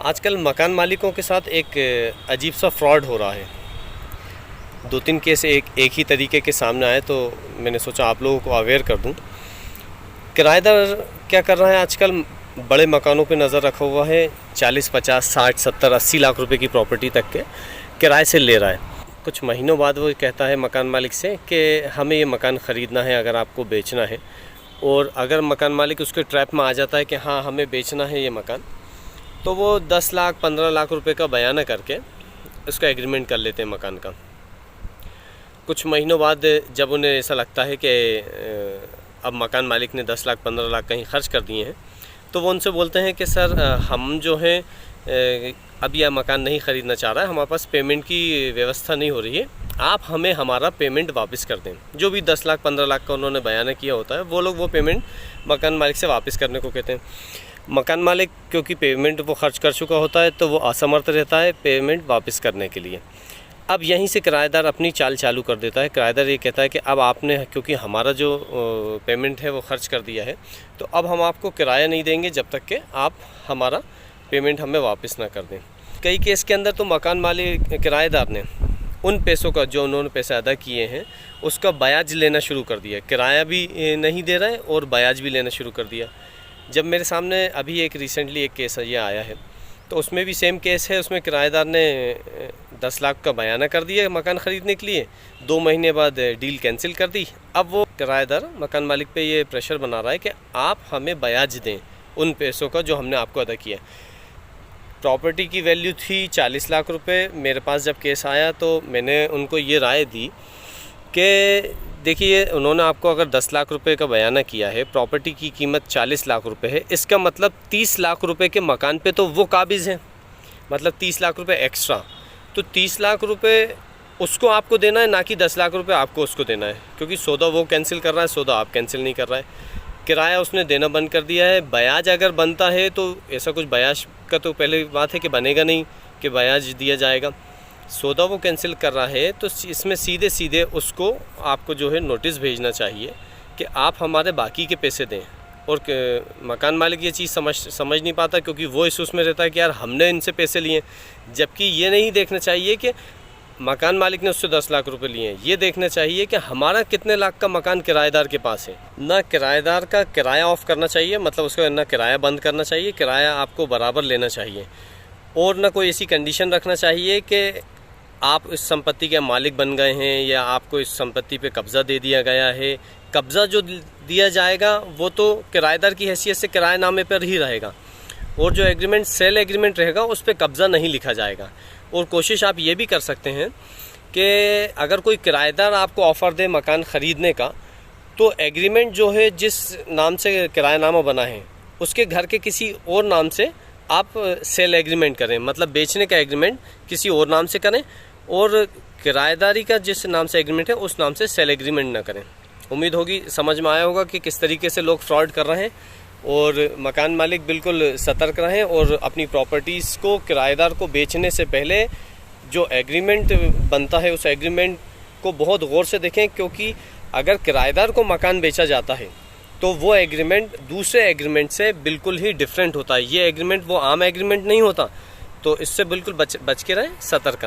आजकल मकान मालिकों के साथ एक अजीब सा फ्रॉड हो रहा है। 2-3 केस एक ही तरीके के सामने आए तो मैंने सोचा आप लोगों को अवेयर कर दूं। किराएदार क्या कर रहा है आजकल, बड़े मकानों पे नज़र रखा हुआ है। 40, 50, 60, 70, 80 लाख रुपए की प्रॉपर्टी तक के किराए से ले रहा है। कुछ महीनों बाद वो कहता है मकान मालिक से कि हमें ये मकान ख़रीदना है, अगर आपको बेचना है। और अगर मकान मालिक उसके ट्रैप में आ जाता है कि हाँ हमें बेचना है ये मकान, तो वो 10 लाख 15 लाख रुपए का बयाना करके उसका एग्रीमेंट कर लेते हैं मकान का। कुछ महीनों बाद जब उन्हें ऐसा लगता है कि अब मकान मालिक ने 10 लाख 15 लाख कहीं खर्च कर दिए हैं, तो वो उनसे बोलते हैं कि सर हम जो है अब यह मकान नहीं ख़रीदना चाह रहा है, हमारे पास पेमेंट की व्यवस्था नहीं हो रही है, आप हमें हमारा पेमेंट वापस कर दें। जो भी 10 लाख 15 लाख का उन्होंने बयाना किया होता है, वो लोग वो पेमेंट मकान मालिक से वापस करने को कहते हैं। मकान मालिक क्योंकि पेमेंट वो खर्च कर चुका होता है, तो वो असमर्थ रहता है पेमेंट वापस करने के लिए। अब यहीं से किराएदार अपनी चाल चालू कर देता है। किराएदार ये कहता है कि अब आपने क्योंकि हमारा जो पेमेंट है वो खर्च कर दिया है, तो अब हम आपको किराया नहीं देंगे जब तक कि आप हमारा पेमेंट हमें वापस ना कर दें। कई केस के अंदर तो मकान मालिक किराएदार ने उन पैसों का जो उन्होंने पैसे अदा किए हैं उसका ब्याज लेना शुरू कर दिया। किराया भी नहीं दे रहा है और ब्याज भी लेना शुरू कर दिया। जब मेरे सामने अभी एक रिसेंटली एक केस ये आया है, तो उसमें भी सेम केस है। उसमें किराएदार ने 10 लाख का बयाना कर दिया मकान ख़रीदने के लिए, 2 महीने बाद डील कैंसिल कर दी। अब वो किराएदार मकान मालिक पे ये प्रेशर बना रहा है कि आप हमें ब्याज दें उन पैसों का जो हमने आपको अदा किया। प्रॉपर्टी की वैल्यू थी 40 लाख रुपए। मेरे पास जब केस आया तो मैंने उनको ये राय दी कि देखिए, उन्होंने आपको अगर 10 लाख रुपए का बयाना किया है, प्रॉपर्टी की कीमत 40 लाख रुपए है, इसका मतलब 30 लाख रुपए के मकान पे तो वो काबिज़ हैं, मतलब 30 लाख रुपए एक्स्ट्रा। तो 30 लाख रुपए उसको आपको देना है, ना कि 10 लाख रुपए आपको उसको देना है, क्योंकि सौदा वो कैंसिल कर रहा है, सौदा आप कैंसिल नहीं कर रहा है। किराया उसने देना बंद कर दिया है। ब्याज अगर बनता है तो ऐसा कुछ ब्याज का तो पहले बात है कि बनेगा नहीं कि ब्याज दिया जाएगा। सौदा वो कैंसिल कर रहा है, तो इसमें सीधे सीधे उसको आपको जो है नोटिस भेजना चाहिए कि आप हमारे बाकी के पैसे दें। और मकान मालिक ये चीज़ समझ नहीं पाता, क्योंकि वो इस उसमें रहता है कि यार हमने इनसे पैसे लिए, जबकि ये नहीं देखना चाहिए कि मकान मालिक ने उससे 10 लाख रुपए लिए हैं। ये देखना चाहिए कि हमारा कितने लाख का मकान किराएदार के पास है। ना किराएदार का किराया ऑफ करना चाहिए, मतलब उसका ना किराया बंद करना चाहिए, किराया आपको बराबर लेना चाहिए। और ना कोई ऐसी कंडीशन रखना चाहिए कि आप इस संपत्ति के मालिक बन गए हैं या आपको इस संपत्ति पे कब्ज़ा दे दिया गया है। कब्ज़ा जो दिया जाएगा वो तो किराएदार की हैसियत से किराएनामे पर ही रहेगा, और जो एग्रीमेंट सेल एग्रीमेंट रहेगा उस पर कब्ज़ा नहीं लिखा जाएगा। और कोशिश आप ये भी कर सकते हैं कि अगर कोई किराएदार आपको ऑफ़र दे मकान ख़रीदने का, तो एग्रीमेंट जो है जिस नाम से किरायानामा बना है उसके घर के किसी और नाम से आप सेल एग्रीमेंट करें, मतलब बेचने का एग्रीमेंट किसी और नाम से करें, और किराएदारी का जिस नाम से एग्रीमेंट है उस नाम से सेल एग्रीमेंट ना करें। उम्मीद होगी समझ में आया होगा कि किस तरीके से लोग फ्रॉड कर रहे हैं। और मकान मालिक बिल्कुल सतर्क रहें और अपनी प्रॉपर्टीज़ को किराएदार को बेचने से पहले जो एग्रीमेंट बनता है उस एग्रीमेंट को बहुत गौर से देखें, क्योंकि अगर किराएदार को मकान बेचा जाता है तो वो एग्रीमेंट दूसरे एग्रीमेंट से बिल्कुल ही डिफरेंट होता है। ये एग्रीमेंट वो आम एग्रीमेंट नहीं होता। तो इससे बिल्कुल बच के रहें, सतर्क रहें।